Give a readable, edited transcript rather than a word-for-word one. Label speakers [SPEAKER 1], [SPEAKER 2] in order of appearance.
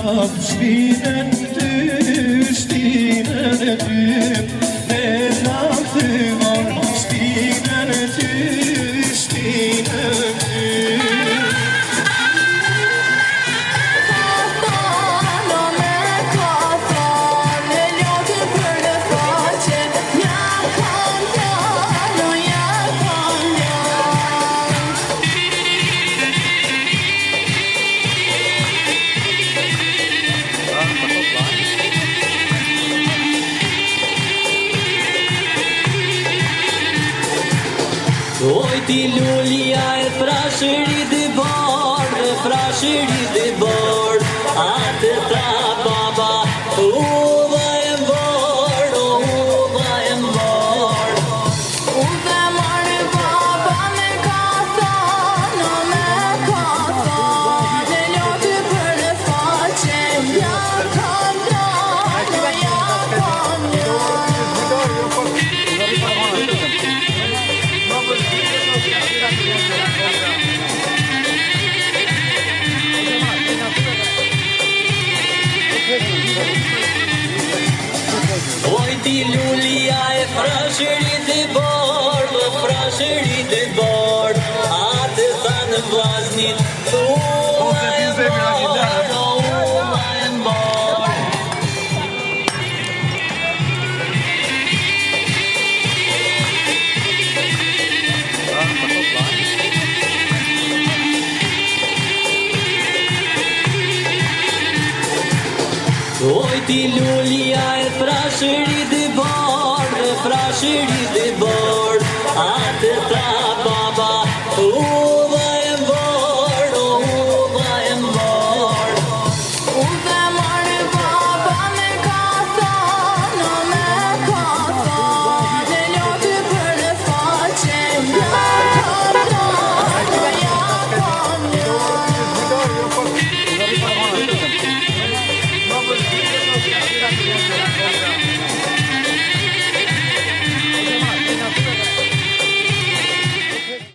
[SPEAKER 1] kap shpinën ty, shpinën ty, e kap të marë shpinën ty, shpinën ty.
[SPEAKER 2] Oj ti lullia e frashërit e bardh, e frashërit e bardh, atë ta baba, uva e bardh, uva e bardh.
[SPEAKER 3] Uve marë baba me kathano, e ljotë për në faqe, ja kandano, ja kandano.
[SPEAKER 2] Oj ti lullia e frashërit e bardh, frashërit e bardh, atë thanë vllaznit, uva e bardh, uva e bardh. Oj ti lullia e frashërit e bardh, frashërit e bardh.